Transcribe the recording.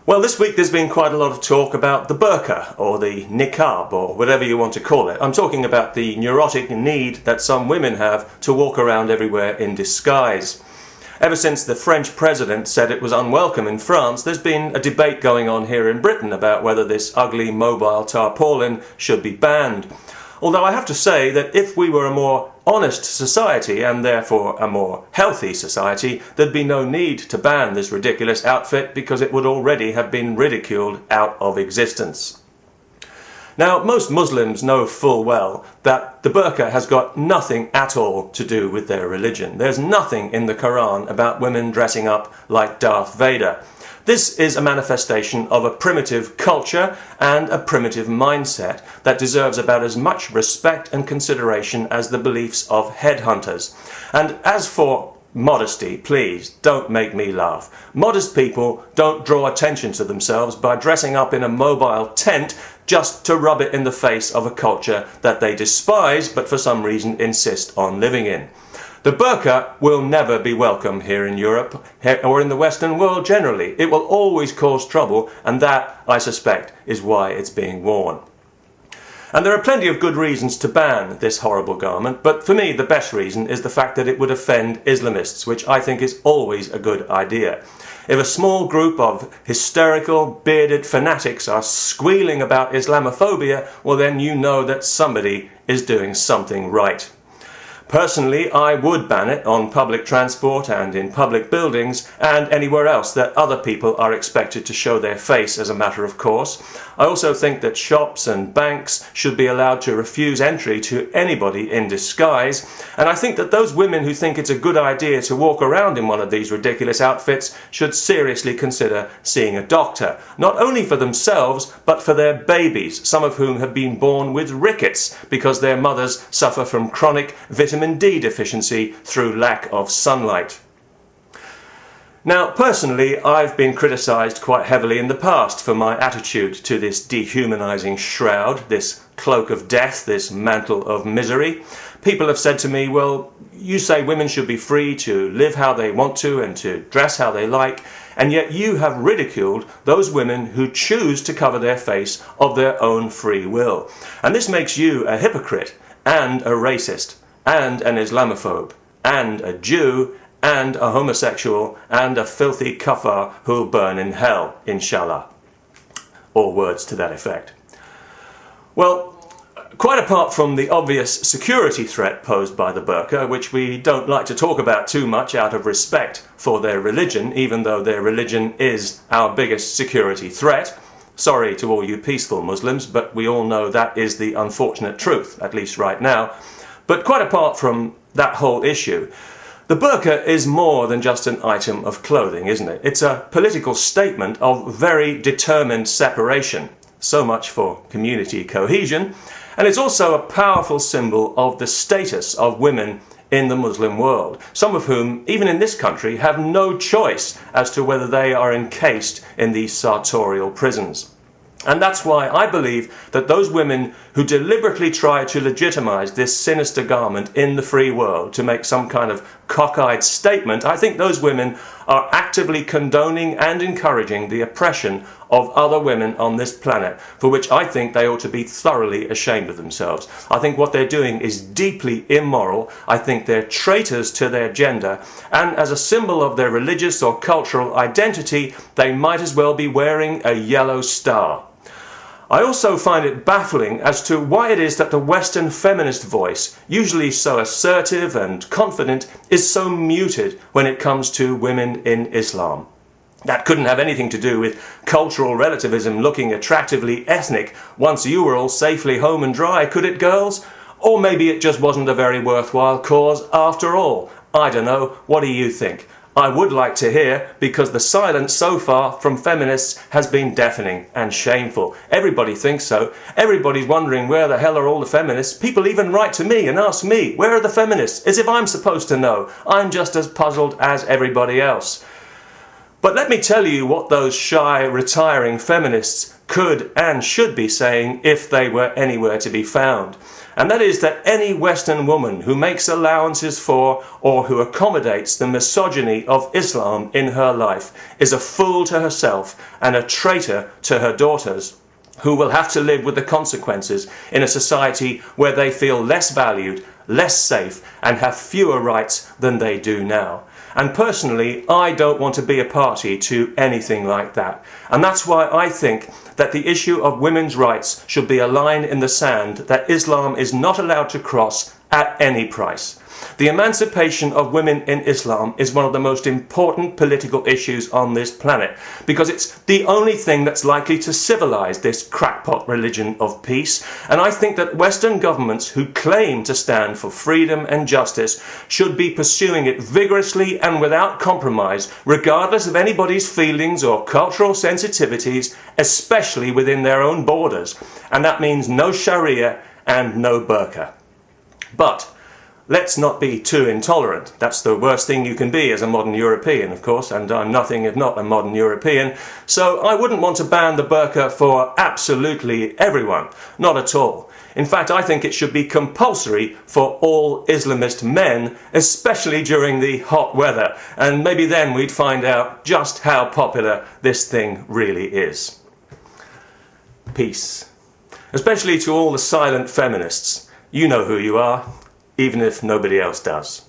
Well, this week there's been quite a lot of talk about the burqa, or the niqab, or whatever you want to call it. I'm talking about the neurotic need that some women have to walk around everywhere in disguise. Ever since the French president said it was unwelcome in France, there's been a debate going on here in Britain about whether this ugly mobile tarpaulin should be banned. Although I have to say that if we were a more honest society, and therefore a more healthy society, there'd be no need to ban this ridiculous outfit because it would already have been ridiculed out of existence. Now, most Muslims know full well that the burqa has got nothing at all to do with their religion. There's nothing in the Quran about women dressing up like Darth Vader. This is a manifestation of a primitive culture and a primitive mindset that deserves about as much respect and consideration as the beliefs of headhunters. And as for modesty, please don't make me laugh. Modest people don't draw attention to themselves by dressing up in a mobile tent just to rub it in the face of a culture that they despise but for some reason insist on living in. The burqa will never be welcome here in Europe or in the Western world generally. It will always cause trouble, and that, I suspect, is why it's being worn. And there are plenty of good reasons to ban this horrible garment, but for me the best reason is the fact that it would offend Islamists, which I think is always a good idea. If a small group of hysterical, bearded fanatics are squealing about Islamophobia, well then you know that somebody is doing something right. Personally, I would ban it on public transport and in public buildings and anywhere else that other people are expected to show their face as a matter of course. I also think that shops and banks should be allowed to refuse entry to anybody in disguise, and I think that those women who think it's a good idea to walk around in one of these ridiculous outfits should seriously consider seeing a doctor, not only for themselves but for their babies, some of whom have been born with rickets because their mothers suffer from chronic vitamin D deficiency through lack of sunlight. Now, personally, I've been criticised quite heavily in the past for my attitude to this dehumanising shroud, this cloak of death, this mantle of misery. People have said to me, well, you say women should be free to live how they want to and to dress how they like, and yet you have ridiculed those women who choose to cover their face of their own free will. And this makes you a hypocrite and a racist, and an Islamophobe, and a Jew, and a homosexual, and a filthy kafir who'll burn in hell, inshallah. Or words to that effect. Well, quite apart from the obvious security threat posed by the burqa, which we don't like to talk about too much out of respect for their religion, even though their religion is our biggest security threat. Sorry to all you peaceful Muslims, but we all know that is the unfortunate truth, at least right now. But quite apart from that whole issue, the burqa is more than just an item of clothing, isn't it? It's a political statement of very determined separation. So much for community cohesion. And it's also a powerful symbol of the status of women in the Muslim world, some of whom, even in this country, have no choice as to whether they are encased in these sartorial prisons. And that's why I believe that those women who deliberately try to legitimize this sinister garment in the free world to make some kind of cockeyed statement, I think those women are actively condoning and encouraging the oppression of other women on this planet, for which I think they ought to be thoroughly ashamed of themselves. I think what they're doing is deeply immoral. I think they're traitors to their gender, and as a symbol of their religious or cultural identity, they might as well be wearing a yellow star. I also find it baffling as to why it is that the Western feminist voice, usually so assertive and confident, is so muted when it comes to women in Islam. That couldn't have anything to do with cultural relativism looking attractively ethnic once you were all safely home and dry, could it, girls? Or maybe it just wasn't a very worthwhile cause after all. I don't know. What do you think? I would like to hear, because the silence so far from feminists has been deafening and shameful. Everybody thinks so. Everybody's wondering where the hell are all the feminists. People even write to me and ask me, where are the feminists? As if I'm supposed to know. I'm just as puzzled as everybody else. But let me tell you what those shy, retiring feminists could and should be saying if they were anywhere to be found. and that is that any Western woman who makes allowances for or who accommodates the misogyny of Islam in her life is a fool to herself and a traitor to her daughters, who will have to live with the consequences in a society where they feel less valued, less safe, and have fewer rights than they do now. And personally, I don't want to be a party to anything like that. And that's why I think that the issue of women's rights should be a line in the sand that Islam is not allowed to cross at any price. The emancipation of women in Islam is one of the most important political issues on this planet, because it's the only thing that's likely to civilize this crackpot religion of peace. And I think that Western governments who claim to stand for freedom and justice should be pursuing it vigorously and without compromise, regardless of anybody's feelings or cultural sensitivities, especially within their own borders. And that means no Sharia and no burqa. But let's not be too intolerant. That's the worst thing you can be as a modern European, of course, and I'm nothing if not a modern European. So I wouldn't want to ban the burqa for absolutely everyone. Not at all. In fact, I think it should be compulsory for all Islamist men, especially during the hot weather. And maybe then we'd find out just how popular this thing really is. Peace. Especially to all the silent feminists. You know who you are, even if nobody else does.